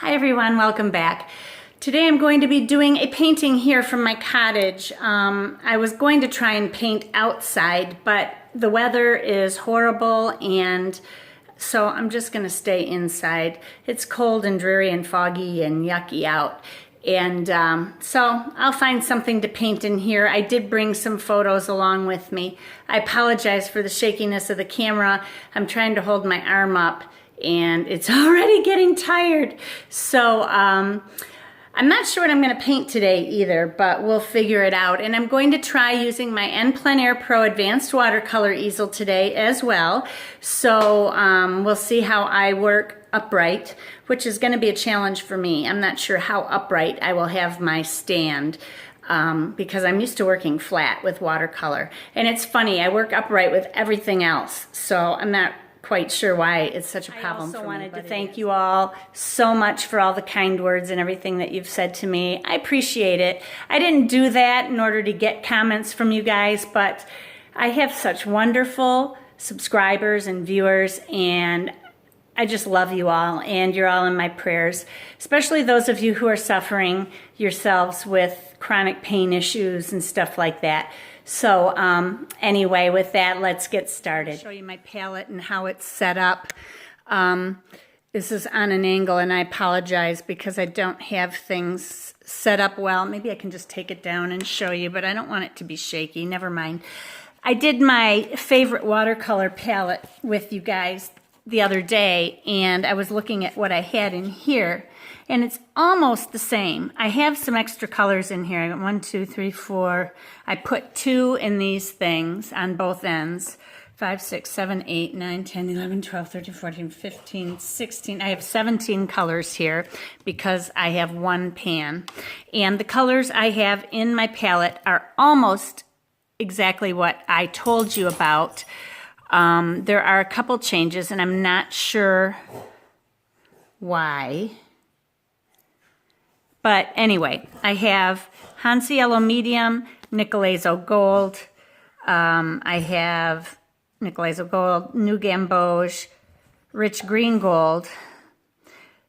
Hi everyone, welcome back. Today I'm going to be doing a painting here from my cottage. I was going to try and paint outside, but the weather is horrible and so I'm just going to stay inside. It's cold and dreary and foggy and yucky out. And so I'll find something to paint in here. I did bring some photos along with me. I apologize for the shakiness of the camera. I'm trying to hold my arm up and it's already getting tired. So I'm not sure what I'm going to paint today either, but we'll figure it out. And I'm going to try using my N Plein Air Pro Advanced Watercolor easel today as well. So we'll see how I work upright, which is going to be a challenge for me. I'm not sure how upright I will have my stand because I'm used to working flat with watercolor. And it's funny, I work upright with everything else, so I'm not quite sure why it's such a problem for me. I also wanted to thank you all so much for all the kind words and everything that you've said to me. I appreciate it. I didn't do that in order to get comments from you guys, but I have such wonderful subscribers and viewers, and I just love you all, and you're all in my prayers, especially those of you who are suffering yourselves with chronic pain issues and stuff like that. So anyway, with that, let's get started. I'll show you my palette and how it's set up. This is on an angle, and I apologize because I don't have things set up well. Maybe I can just take it down and show you, but I don't want it to be shaky. Never mind. I did my favorite watercolor palette with you guys the other day, and I was looking at what I had in here, and it's almost the same. I have some extra colors in here. I got 1, 2, 3, 4. I put 2 in these things on both ends. 5, 6, 7, 8, 9, 10, 11, 12, 13, 14, 15, 16. I have 17 colors here because I have one pan. And the colors I have in my palette are almost exactly what I told you about. There are a couple changes, and I'm not sure why. But anyway, I have Hansa Yellow Medium, Nicolazo Gold. I have Nicolazo Gold, New Gamboge, Rich Green Gold,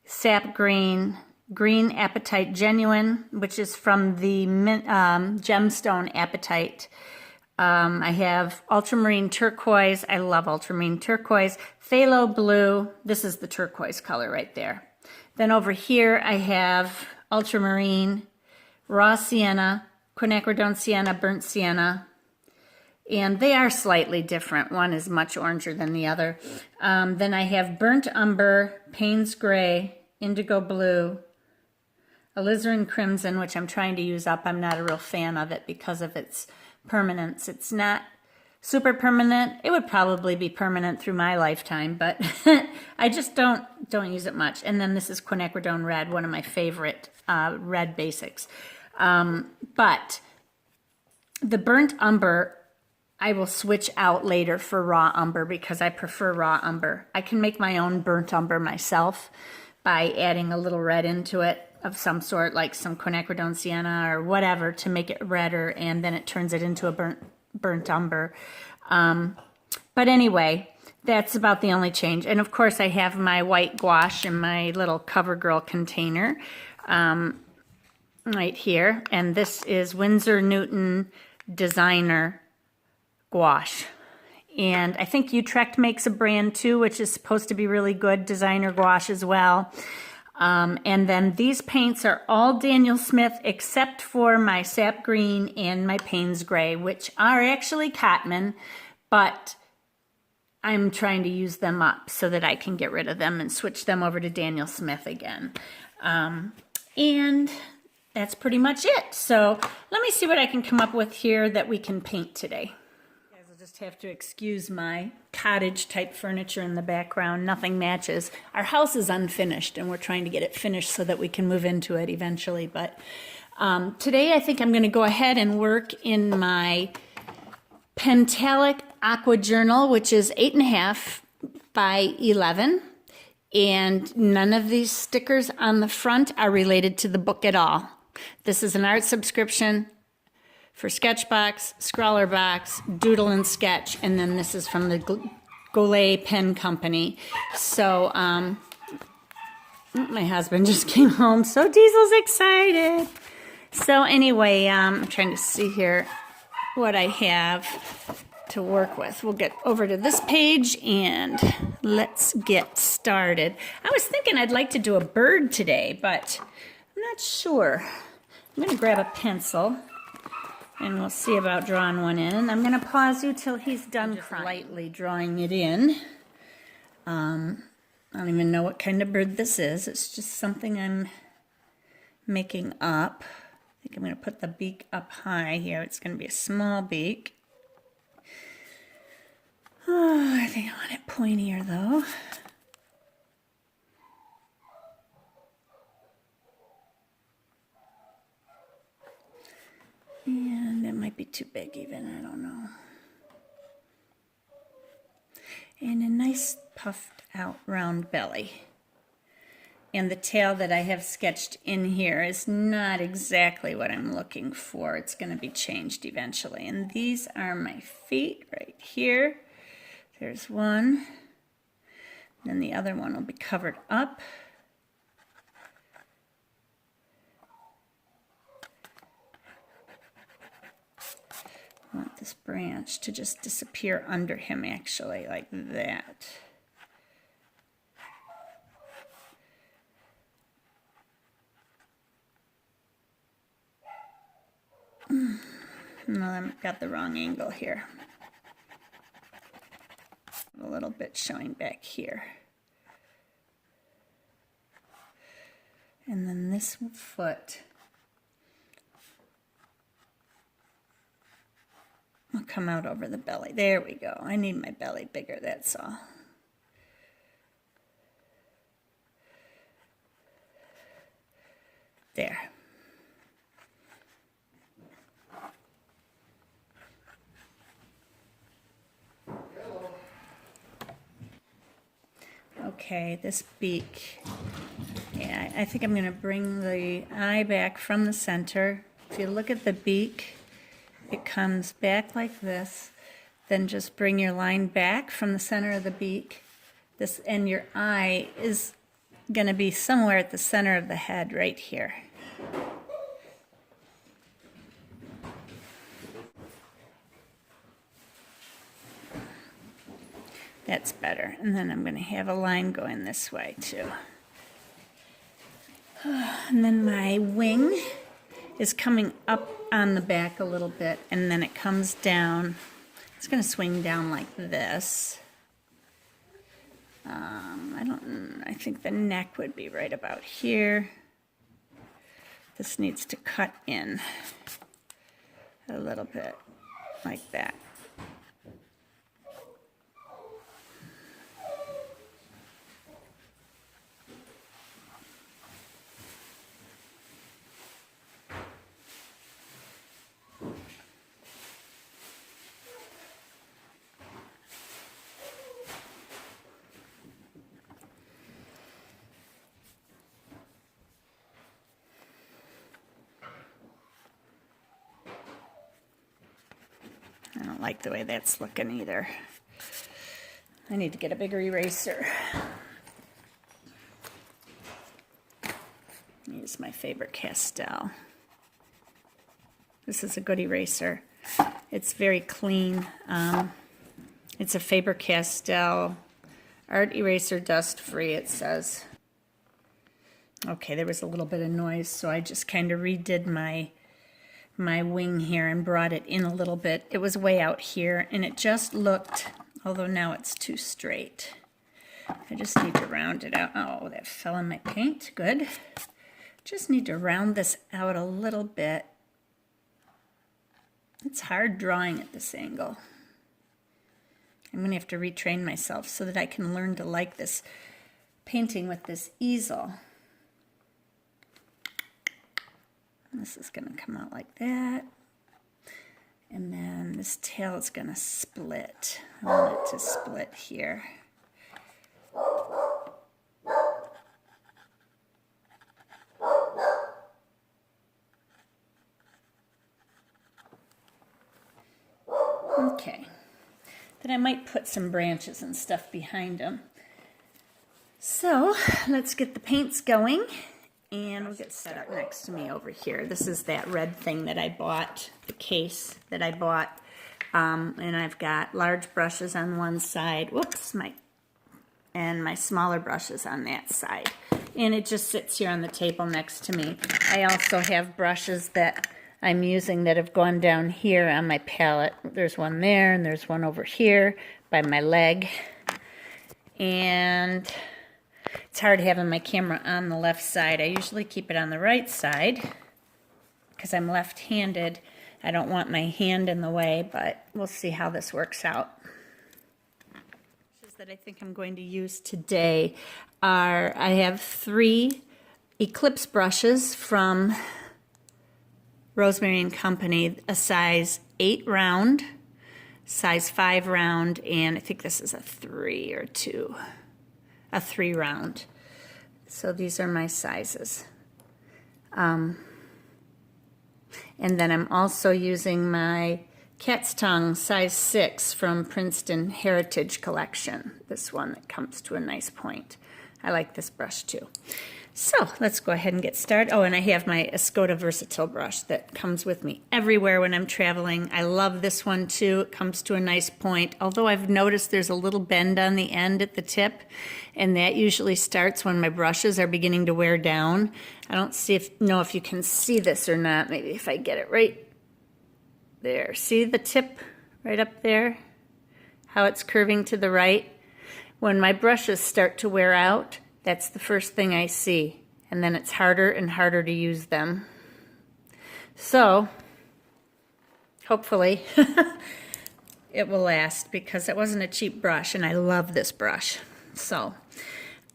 Sap Green, Green Apatite Genuine, which is from the Gemstone Apatite. I have Ultramarine Turquoise. I love Ultramarine Turquoise. Phthalo Blue. This is the turquoise color right there. Then over here I have Ultramarine, Raw Sienna, Quinacridone Sienna, Burnt Sienna. And they are slightly different. One is much oranger than the other. Then I have Burnt Umber, Payne's Gray, Indigo Blue, Alizarin Crimson, which I'm trying to use up. I'm not a real fan of it because of its permanence. It's not super permanent. It would probably be permanent through my lifetime, but I just don't use it much. And then this is Quinacridone Red, one of my favorite red basics. But the Burnt Umber I will switch out later for Raw Umber because I prefer Raw Umber. I can make my own Burnt Umber myself by adding a little red into it of some sort, like some Quinacridone Sienna or whatever, to make it redder, and then it turns it into a burnt umber. But anyway, that's about the only change. And of course I have my white gouache in my little CoverGirl container right here, and this is Winsor Newton Designer Gouache. And I think Utrecht makes a brand too, which is supposed to be really good designer gouache as well. And then these paints are all Daniel Smith except for my Sap Green and my Payne's Gray, which are actually Cotman, but I'm trying to use them up so that I can get rid of them and switch them over to Daniel Smith again. And that's pretty much it. So let me see what I can come up with here that we can paint today. Just have to excuse my cottage type furniture in the background. Nothing matches. Our house is unfinished and we're trying to get it finished so that we can move into it eventually. But today I think I'm going to go ahead and work in my Pentalic Aqua Journal, which is 8.5 by 11. And none of these stickers on the front are related to the book at all. This is an art subscription for Sketchbox, Scrawlrbox, Doodle and Sketch, and then this is from the Goulet Pen Company. So My husband just came home, so Diesel's excited. So anyway, I'm trying to see here what I have to work with. We'll get over to this page and let's get started. I was thinking I'd like to do a bird today, but I'm not sure. I'm going to grab a pencil and we'll see about drawing one in. I'm going to pause you till he's done crying. Lightly drawing it in. I don't even know what kind of bird this is. It's just something I'm making up. I think I'm going to put the beak up high here. It's going to be a small beak. Oh, I think I want it pointier though. And it might be too big even, I don't know. And a nice puffed out round belly. And the tail that I have sketched in here is not exactly what I'm looking for. It's going to be changed eventually. And these are my feet right here. There's one. Then the other one will be covered up. I want this branch to just disappear under him actually, like that. No, I've got the wrong angle here. A little bit showing back here. And then this foot will come out over the belly. There we go. I need my belly bigger, that's all. There. Okay, this beak. Yeah, I think I'm going to bring the eye back from the center. If you look at the beak, it comes back like this. Then just bring your line back from the center of the beak. And your eye is going to be somewhere at the center of the head right here. That's better. And then I'm going to have a line going this way too. And then my wing is coming up on the back a little bit, and then it comes down. It's going to swing down like this. I think the neck would be right about here. This needs to cut in a little bit like that. I don't like the way that's looking either. I need to get a bigger eraser. Use my Faber-Castell. This is a good eraser. It's very clean. It's a Faber-Castell art eraser, dust free, it says. Okay, there was a little bit of noise, so I just kind of redid my wing here and brought it in a little bit. It was way out here and it just looked, although now it's too straight. I just need to round it out. Oh, that fell in my paint. Good. Just need to round this out a little bit. It's hard drawing at this angle. I'm going to have to retrain myself so that I can learn to like this painting with this easel. This is going to come out like that. And then this tail is going to split. I want it to split here. Okay. Then I might put some branches and stuff behind them. So let's get the paints going, and we'll get set up next to me over here. This is that red thing that I bought, the case that I bought, and I've got large brushes on one side, whoops, and my smaller brushes on that side. And it just sits here on the table next to me. I also have brushes that I'm using that have gone down here on my palette. There's one there, and there's one over here by my leg. And it's hard having my camera on the left side. I usually keep it on the right side because I'm left-handed. I don't want my hand in the way, but we'll see how this works out. That I think I'm going to use today are, I have 3 Eclipse brushes from Rosemary & Company, a size 8 round, size 5 round, and I think this is a 3 or 2, a 3 round. So these are my sizes. And then I'm also using my Cat's Tongue size 6 from Princeton Heritage Collection. This one that comes to a nice point. I like this brush too. So let's go ahead and get started. Oh, and I have my Escoda Versatile brush that comes with me everywhere when I'm traveling. I love this one too. It comes to a nice point. Although I've noticed there's a little bend on the end at the tip, and that usually starts when my brushes are beginning to wear down. I don't know if you can see this or not. Maybe if I get it right there. See the tip right up there? How it's curving to the right? When my brushes start to wear out, that's the first thing I see. And then it's harder and harder to use them. So, hopefully, it will last because it wasn't a cheap brush and I love this brush. So,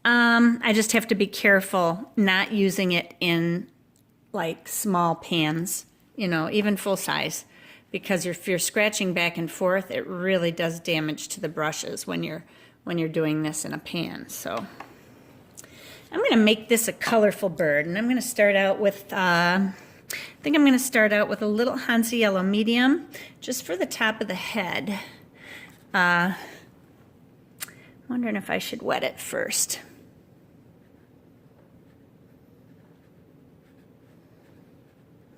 I just have to be careful not using it in like small pans, you know, even full size. Because if you're scratching back and forth, it really does damage to the brushes when you're doing this in a pan. So I'm going to make this a colorful bird, and I'm going to start out with I think I'm going to start out with a little Hansa Yellow medium, just for the top of the head. Wondering if I should wet it first.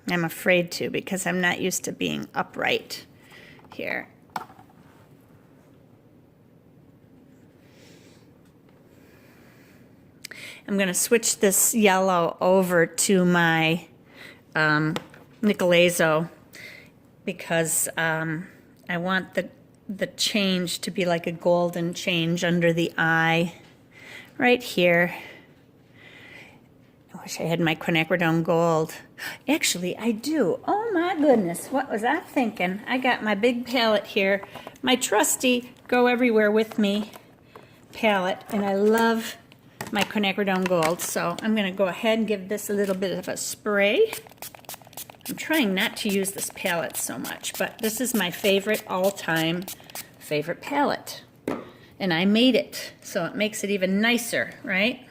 I'm afraid to because I'm not used to being upright here. I'm going to switch this yellow over to my Nicolazo because I want the change to be like a golden change under the eye right here. I wish I had my quinacridone gold. Actually, I do. Oh my goodness, what was I thinking? I got my big palette here, my trusty Go Everywhere With Me palette, and I love my quinacridone gold. So I'm going to go ahead and give this a little bit of a spray. I'm trying not to use this palette so much, but this is my favorite all-time favorite palette. And I made it, so it makes it even nicer, right?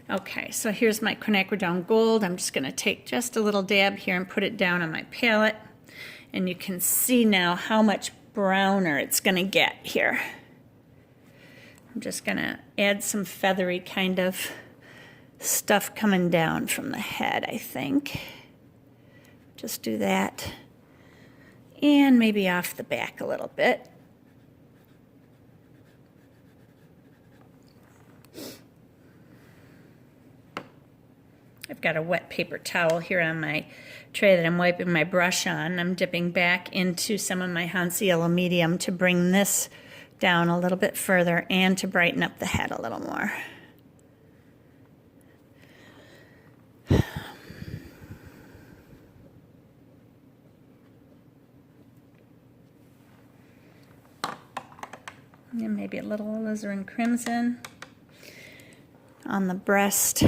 Okay, so here's my quinacridone gold. I'm just going to take just a little dab here and put it down on my palette. And you can see now how much browner it's going to get here. I'm just going to add some feathery kind of stuff coming down from the head, I think. Just do that. And maybe off the back a little bit. I've got a wet paper towel here on my tray that I'm wiping my brush on. I'm dipping back into some of my Hansa Yellow medium to bring this down a little bit further and to brighten up the head a little more. And maybe a little alizarin crimson on the breast.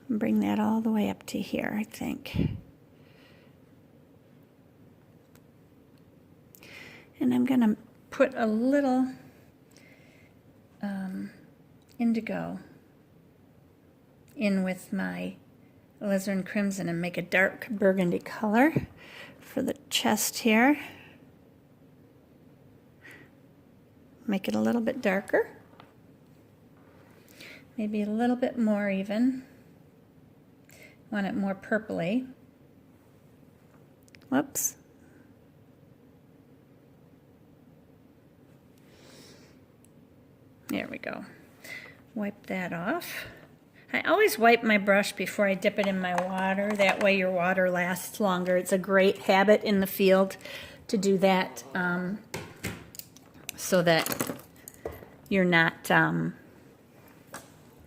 Bring that all the way up to here, I think. And I'm going to put a little indigo in with my alizarin crimson and make a dark burgundy color for the chest here. make it a little bit darker. Maybe a little bit more even. Want it more purpley. Whoops. There we go. Wipe that off. I always wipe my brush before I dip it in my water. That way your water lasts longer. It's a great habit in the field to do that so that you're not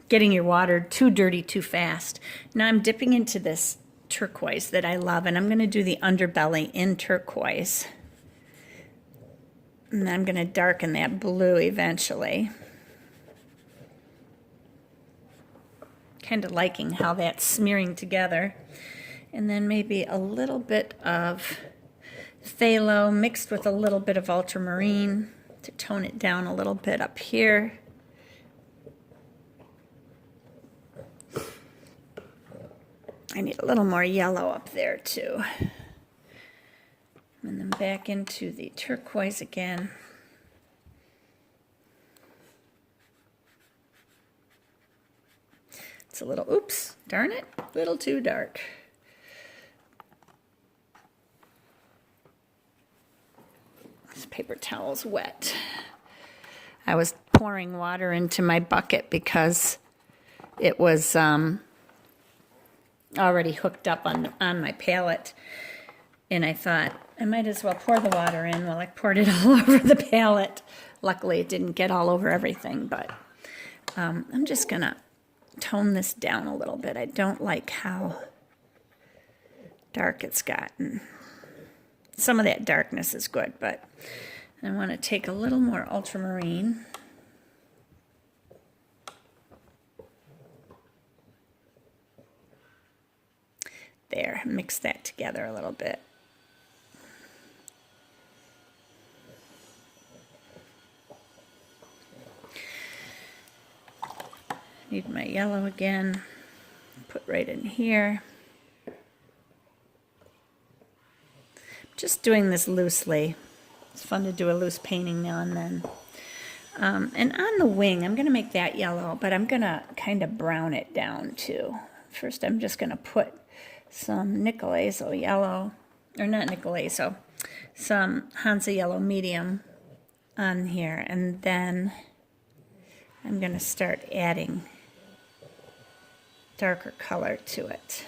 getting your water too dirty too fast. Now I'm dipping into this turquoise that I love, and I'm going to do the underbelly in turquoise. And I'm going to darken that blue eventually. Kind of liking how that's smearing together. And then maybe a little bit of phthalo mixed with a little bit of ultramarine to tone it down a little bit up here. I need a little more yellow up there too. And then back into the turquoise again. It's a little, oops, darn it, a little too dark. This paper towel's wet. I was pouring water into my bucket because it was already hooked up on my palette, and I thought I might as well pour the water in. Well, I poured it all over the palette. Luckily, it didn't get all over everything, but I'm just gonna tone this down a little bit. I don't like how dark it's gotten. Some of that darkness is good, but I want to take a little more ultramarine. There, mix that together a little bit. Need my yellow again, put right in here. Just doing this loosely. It's fun to do a loose painting now and then. And on the wing, I'm going to make that yellow, but I'm going to kind of brown it down too. First, I'm just going to put some nickel azo yellow, or not nickel azo, some Hansa yellow medium on here, and then I'm going to start adding darker color to it.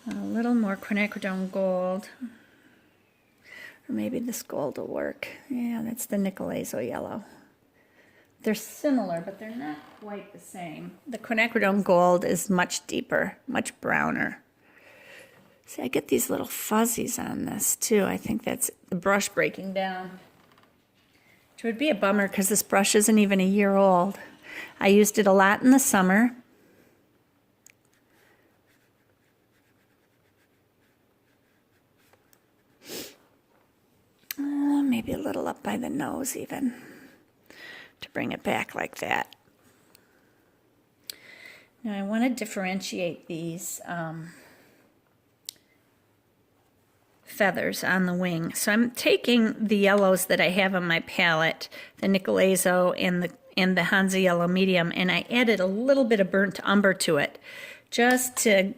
A little more quinacridone gold, or maybe this gold will work. Yeah, that's the nickel azo yellow. They're similar, but they're not quite the same. The quinacridone gold is much deeper, much browner. See, I get these little fuzzies on this too. I think that's the brush breaking down. Which would be a bummer because this brush isn't even a year old. I used it a lot in the summer. Maybe a little up by the nose even, to bring it back like that. Now I want to differentiate these feathers on the wing. So I'm taking the yellows that I have on my palette, the nickel azo and the Hansa yellow medium, and I added a little bit of burnt umber to it just to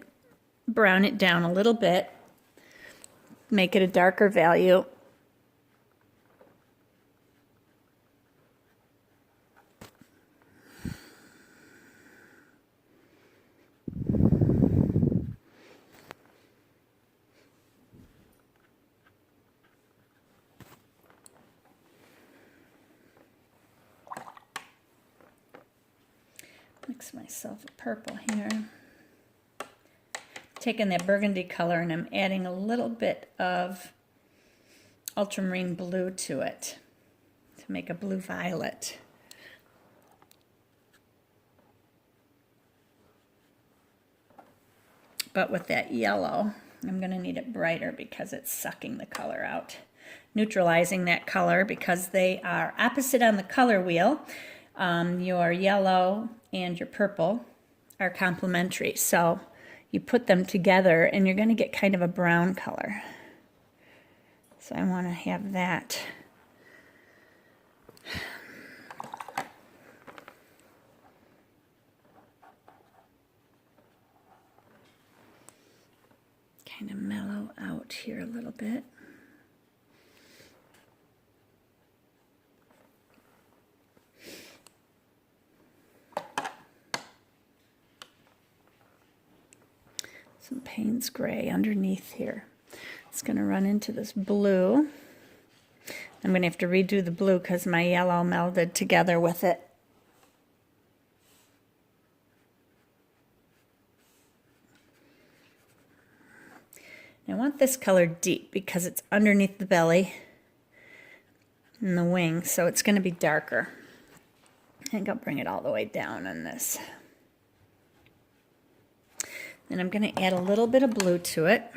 brown it down a little bit, make it a darker value. Mix myself a purple here. Taking that burgundy color and I'm adding a little bit of ultramarine blue to it to make a blue violet. But with that yellow, I'm going to need it brighter because it's sucking the color out. Neutralizing that color because they are opposite on the color wheel. Your yellow and your purple are complementary. So you put them together and you're going to get kind of a brown color. So I want to have that. Kind of mellow out here a little bit. Some Payne's Gray underneath here. It's going to run into this blue. I'm going to have to redo the blue because my yellow melded together with it. I want this color deep because it's underneath the belly and the wing, so it's going to be darker. I think I'll bring it all the way down on this. Then I'm going to add a little bit of blue to it.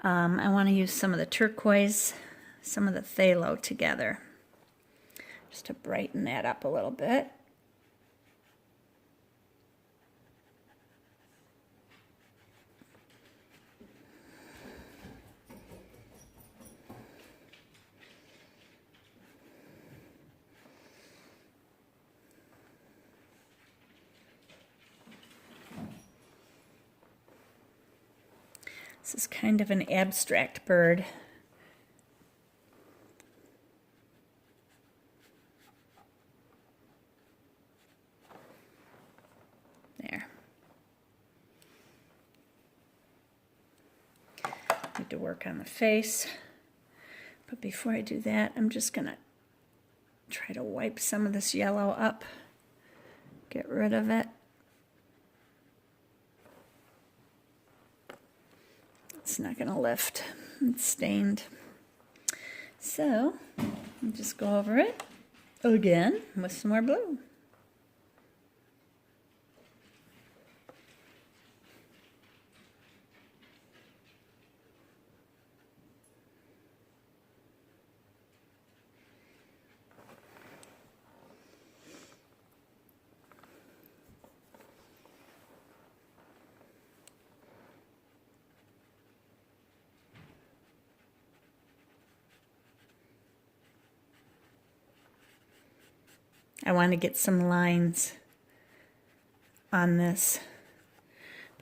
I want to use some of the turquoise, some of the phthalo together, just to brighten that up a little bit. This is kind of an abstract bird. There. Need to work on the face. But before I do that, I'm just going to try to wipe some of this yellow up. Get rid of it. It's not going to lift. It's stained. So I'll just go over it again with some more blue. I want to get some lines on this,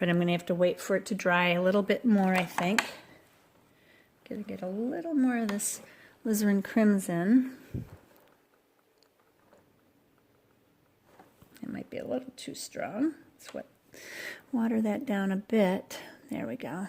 but I'm going to have to wait for it to dry a little bit more, I think. Gotta get a little more of this alizarin crimson. It might be a little too strong. Let's water that down a bit. There we go.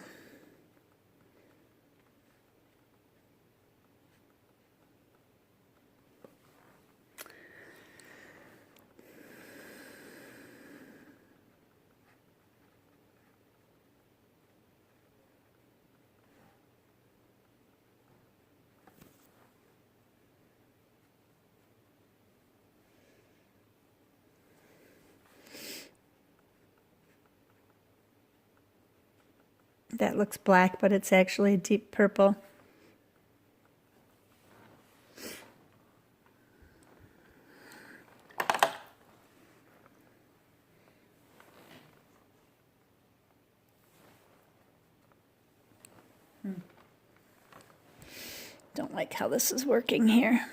That looks black, but it's actually a deep purple. Don't like how this is working here.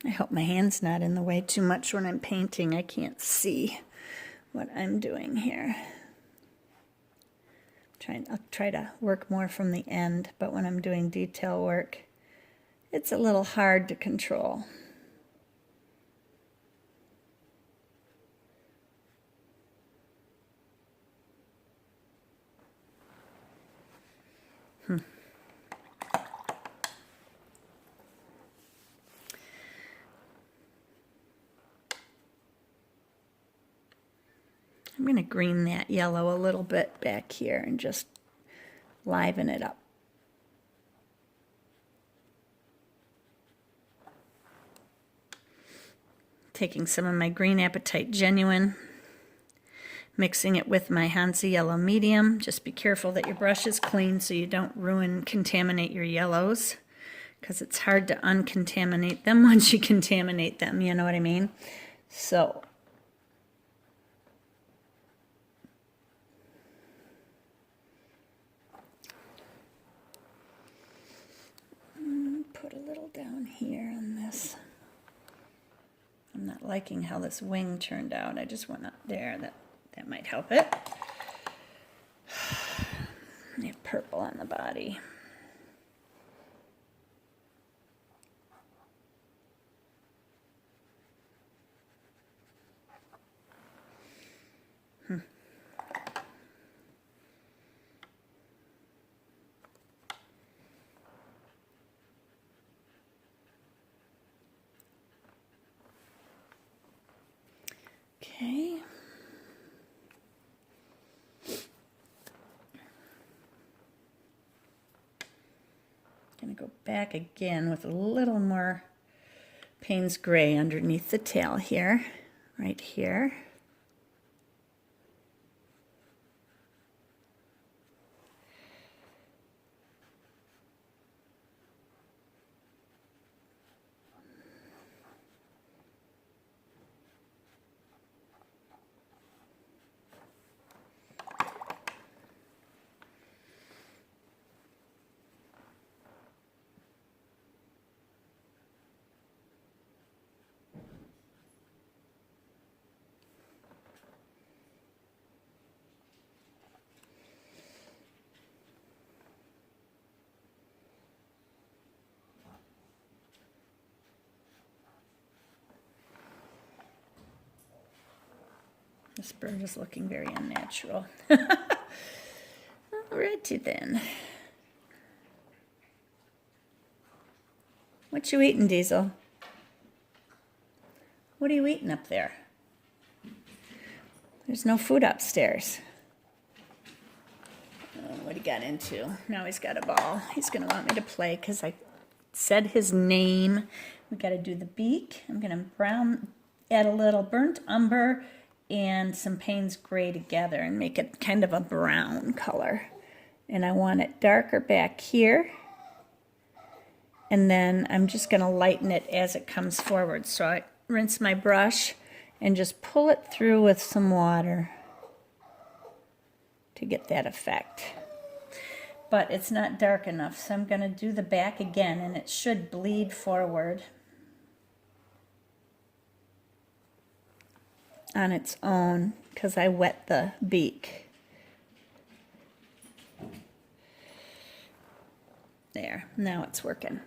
I hope my hand's not in the way too much when I'm painting. I can't see what I'm doing here. I'll try to work more from the end, but when I'm doing detail work, it's a little hard to control. I'm going to green that yellow a little bit back here and just liven it up. Taking some of my Green Apatite Genuine, mixing it with my Hansa Yellow Medium. Just be careful that your brush is clean so you don't contaminate your yellows, because it's hard to uncontaminate them once you contaminate them, you know what I mean? So, put a little down here on this. I'm not liking how this wing turned out. I just went up there. That might help it. I have purple on the body. Okay. Gonna go back again with a little more Payne's Gray underneath the tail here, right here. This bird is looking very unnatural. Alrighty then. What you eating, Diesel? What are you eating up there? There's no food upstairs. What he got into? Now he's got a ball. He's going to want me to play because I said his name. We got to do the beak. I'm going to add a little burnt umber and some Payne's Gray together and make it kind of a brown color. And I want it darker back here. And then I'm just going to lighten it as it comes forward. So I rinse my brush and just pull it through with some water to get that effect. But it's not dark enough, so I'm going to do the back again, and it should bleed forward on its own because I wet the beak. There, now it's working.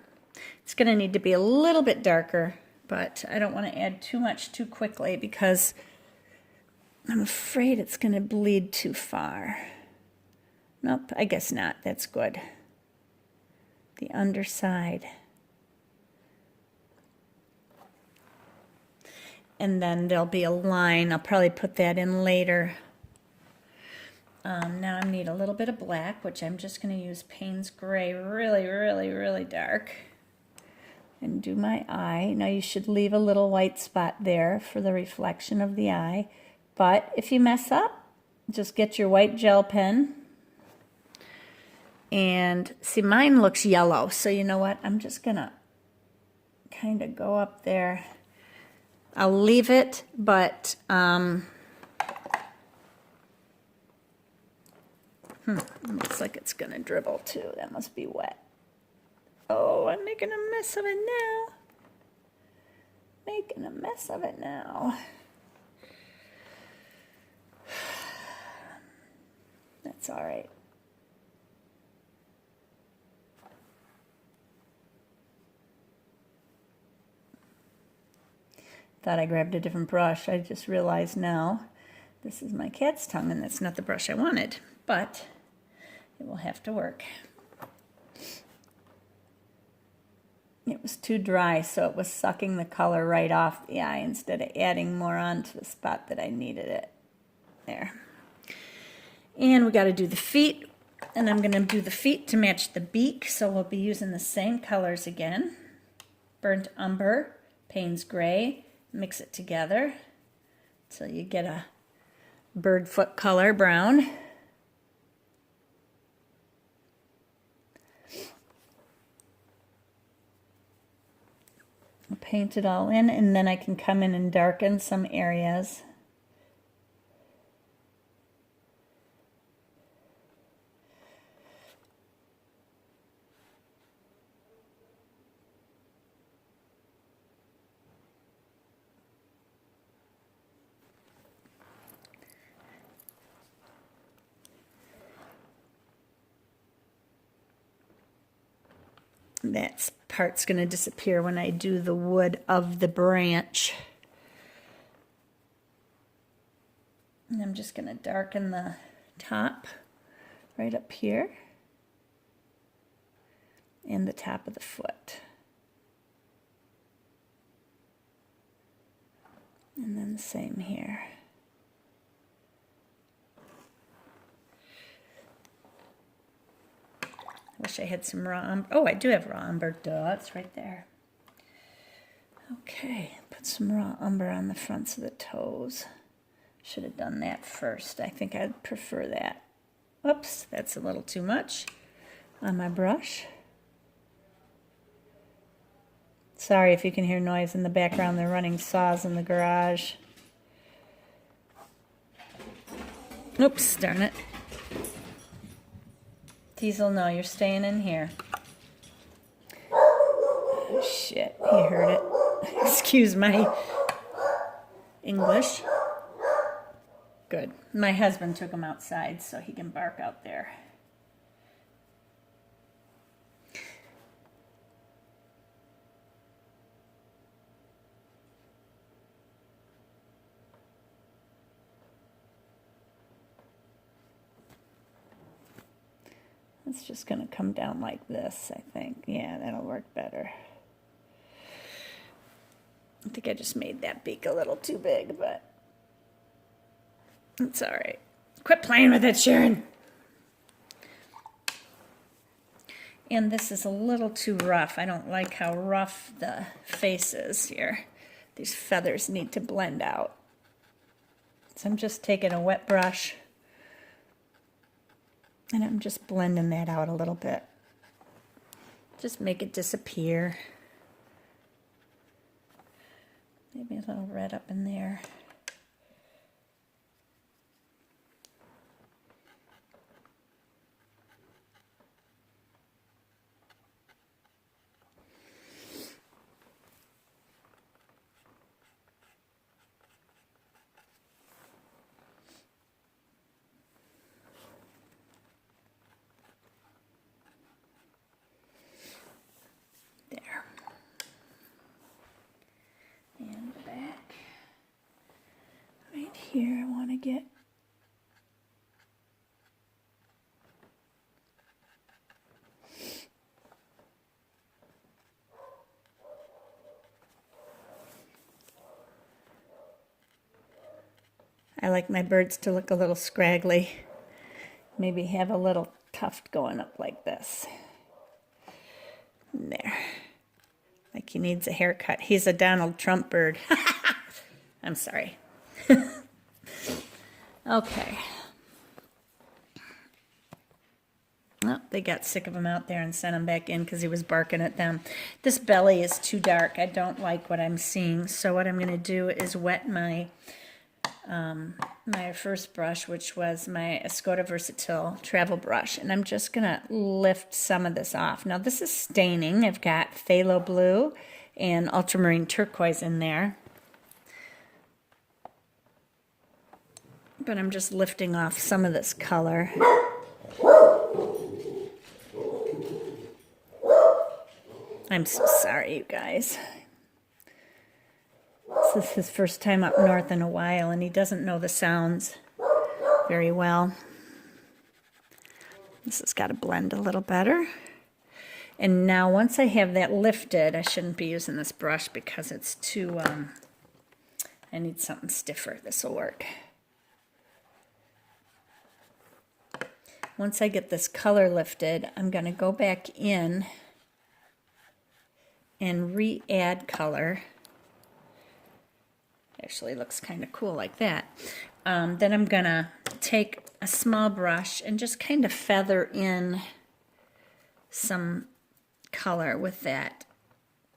It's going to need to be a little bit darker, but I don't want to add too much too quickly because I'm afraid it's going to bleed too far. Nope, I guess not. That's good. The underside. And then there'll be a line. I'll probably put that in later. Now I need a little bit of black, which I'm just going to use Payne's Gray really, really, really dark. And do my eye. Now you should leave a little white spot there for the reflection of the eye. But if you mess up, just get your white gel pen. And see, mine looks yellow, so you know what? I'm just gonna kind of go up there. I'll leave it, but looks like it's gonna dribble too. That must be wet. Oh, I'm making a mess of it now. Making a mess of it now. That's all right. Thought I grabbed a different brush. I just realized now this is my cat's tongue and that's not the brush I wanted, but it will have to work. It was too dry, so it was sucking the color right off the eye instead of adding more on to the spot that I needed it. There. And we got to do the feet, and I'm going to do the feet to match the beak, so we'll be using the same colors again. Burnt umber, Payne's gray, mix it together till you get a bird foot color brown. I'll paint it all in, and then I can come in and darken some areas. That part's going to disappear when I do the wood of the branch. And I'm just going to darken the top right up here and the top of the foot. And then the same here. Wish I had some raw umber. Oh, I do have raw umber. Duh, it's right there. Okay, put some raw umber on the fronts of the toes. Should have done that first. I think I'd prefer that. Oops, that's a little too much on my brush. Sorry if you can hear noise in the background. They're running saws in the garage. Oops, darn it. Diesel, no, you're staying in here. Oh, shit, he heard it. Excuse my English. Good. My husband took him outside so he can bark out there. It's just going to come down like this, I think. Yeah, that'll work better. I think I just made that beak a little too big, but it's all right. Quit playing with it, Sharon. And this is a little too rough. I don't like how rough the face is here. These feathers need to blend out. So I'm just taking a wet brush and I'm just blending that out a little bit. Just make it disappear. Maybe a little red up in there. Here, I want to get I like my birds to look a little scraggly. Maybe have a little tuft going up like this. There. Like he needs a haircut. He's a Donald Trump bird. I'm sorry. Okay. Oh, they got sick of him out there and sent him back in because he was barking at them. This belly is too dark. I don't like what I'm seeing. So what I'm going to do is wet my my first brush, which was my Escoda Versatile travel brush. And I'm just going to lift some of this off. Now this is staining. I've got phthalo blue and ultramarine turquoise in there. But I'm just lifting off some of this color. I'm so sorry, you guys. This is his first time up north in a while, and he doesn't know the sounds very well. This has got to blend a little better. And now once I have that lifted, I shouldn't be using this brush because it's too, I need something stiffer. This will work. once I get this color lifted, I'm going to go back in and re-add color. Actually looks kind of cool like that. Then I'm going to take a small brush and just kind of feather in some color with that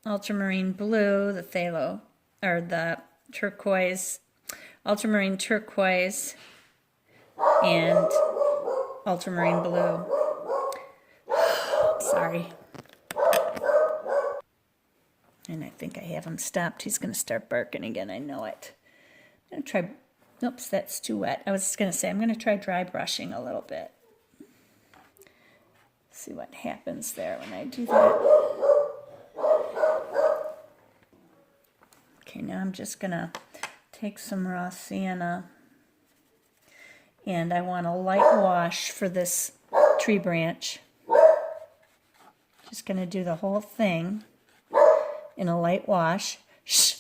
ultramarine blue, the phthalo, or the turquoise, ultramarine turquoise, and ultramarine blue. Sorry. And I think I have him stopped. He's going to start barking again. I know it. I'm going to try. Oops, that's too wet. I was just going to say I'm going to try dry brushing a little bit. See what happens there when I do that. Okay, now I'm just going to take some raw sienna, and I want a light wash for this tree branch. Just going to do the whole thing in a light wash. Shh.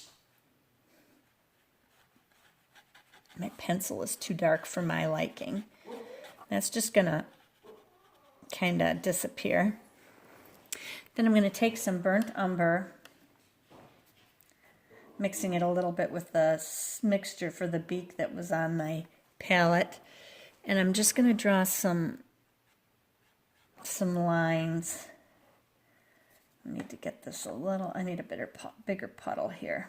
My pencil is too dark for my liking. That's just going to kind of disappear. Then I'm going to take some burnt umber, mixing it a little bit with the mixture for the beak that was on my palette. And I'm just going to draw some lines. I need to get this a little, I need a bigger puddle here.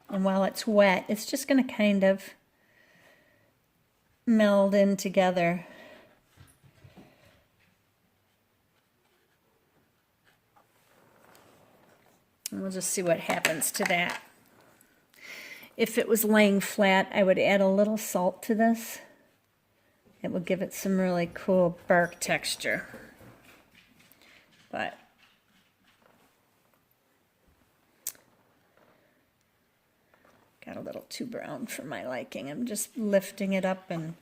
And while it's wet, it's just going to kind of meld in together. And we'll just see what happens to that. If it was laying flat, I would add a little salt to this. It will give it some really cool bark texture. But got a little too brown for my liking. I'm just lifting it up and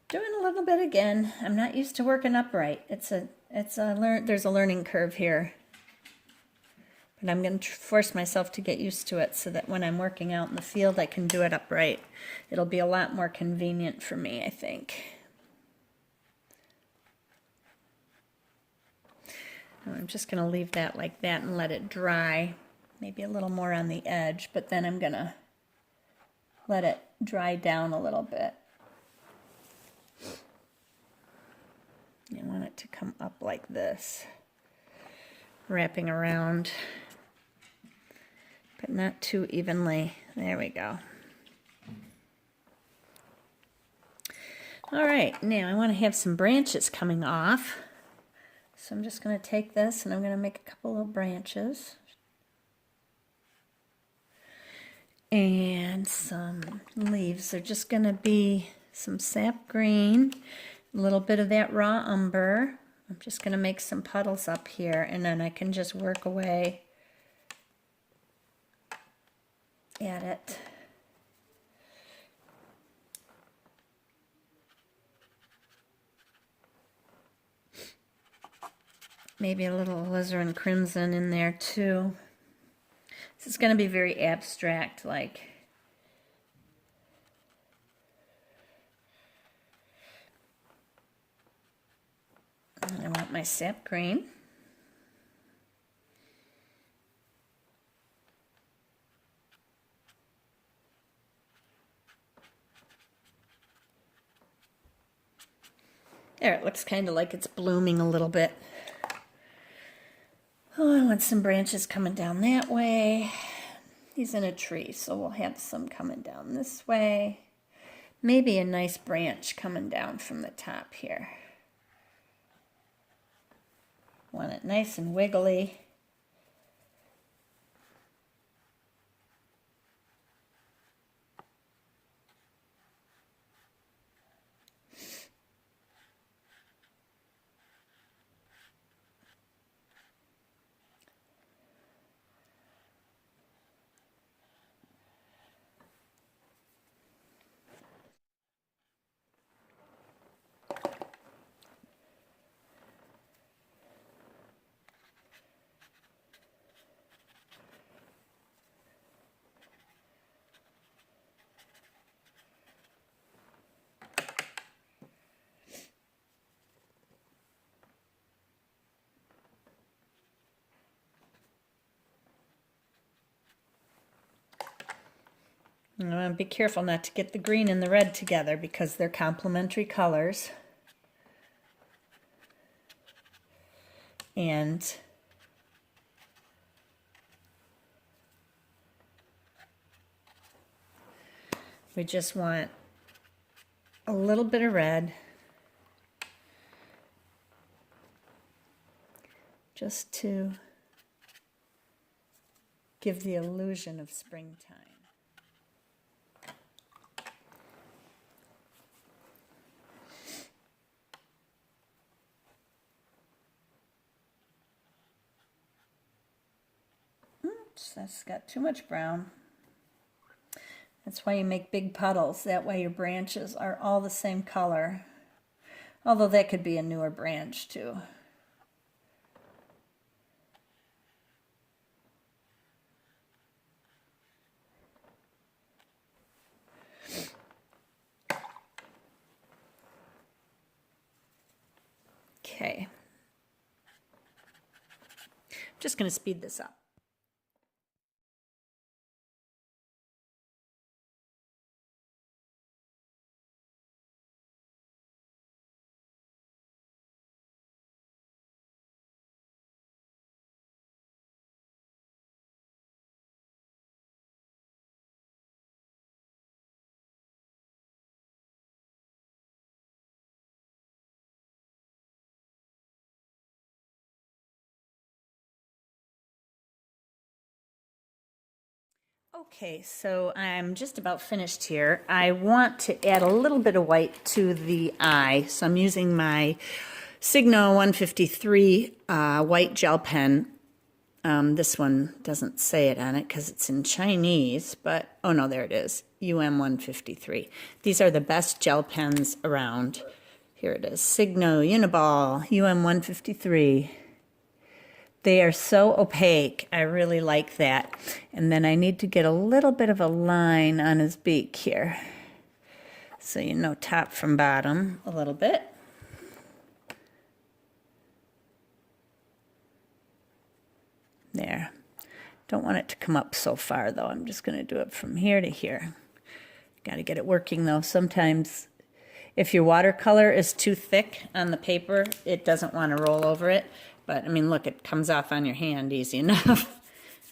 doing a little bit again. I'm not used to working upright. There's a learning curve here. But I'm going to force myself to get used to it so that when I'm working out in the field, I can do it upright. It'll be a lot more convenient for me, I think. I'm just going to leave that like that and let it dry. Maybe a little more on the edge, but then I'm going to let it dry down a little bit. I want it to come up like this, wrapping around, but not too evenly. There we go. All right, now I want to have some branches coming off. So I'm just going to take this and I'm going to make a couple little branches. And some leaves. They're just going to be some sap green, a little bit of that raw umber. I'm just going to make some puddles up here, and then I can just work away at it. Maybe a little alizarin crimson in there too. This is going to be very abstract, like. I want my sap green. There, it looks kind of like it's blooming a little bit. Oh, I want some branches coming down that way. He's in a tree, so we'll have some coming down this way. Maybe a nice branch coming down from the top here. Want it nice and wiggly. I'm going to be careful not to get the green and the red together because they're complementary colors. And we just want a little bit of red just to give the illusion of springtime. Oops, that's got too much brown. That's why you make big puddles. That way your branches are all the same color. Although that could be a newer branch too. Okay. I'm just going to speed this up. Okay, so I'm just about finished here. I want to add a little bit of white to the eye, so I'm using my Signo 153 white gel pen. This one doesn't say it on it because it's in Chinese, but, oh no, there it is, UM 153. These are the best gel pens around. Here it is, Signo Uniball UM 153. They are so opaque. I really like that. And then I need to get a little bit of a line on his beak here. So you know top from bottom a little bit. There. Don't want it to come up so far though. I'm just going to do it from here to here. Got to get it working though. Sometimes if your watercolor is too thick on the paper, it doesn't want to roll over it. But, I mean, look, it comes off on your hand easy enough.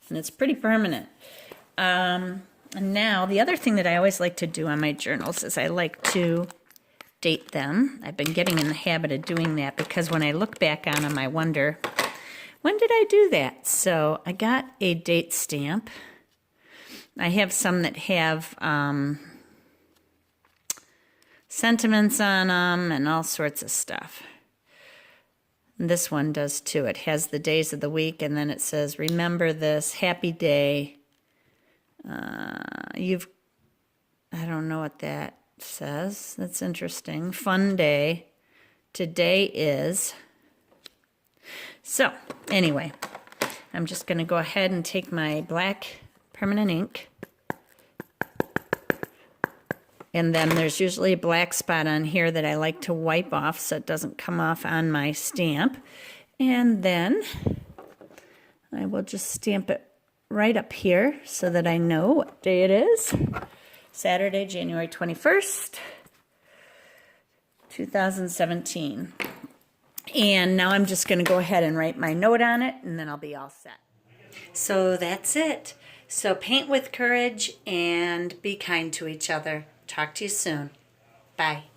And it's pretty permanent. And now, the other thing that I always like to do on my journals is I like to date them. I've been getting in the habit of doing that because when I look back on them, I wonder, when did I do that? So I got a date stamp. I have some that have sentiments on them and all sorts of stuff. And this one does too. It has the days of the week, and then it says, remember this, happy day. I don't know what that says. That's interesting. Fun day. Today is. So, anyway, I'm just going to go ahead and take my black permanent ink. And then there's usually a black spot on here that I like to wipe off so it doesn't come off on my stamp. And then I will just stamp it right up here so that I know what day it is. Saturday, January 21st, 2017. And now I'm just going to go ahead and write my note on it, and then I'll be all set. So that's it. So paint with courage and be kind to each other. Talk to you soon. Bye.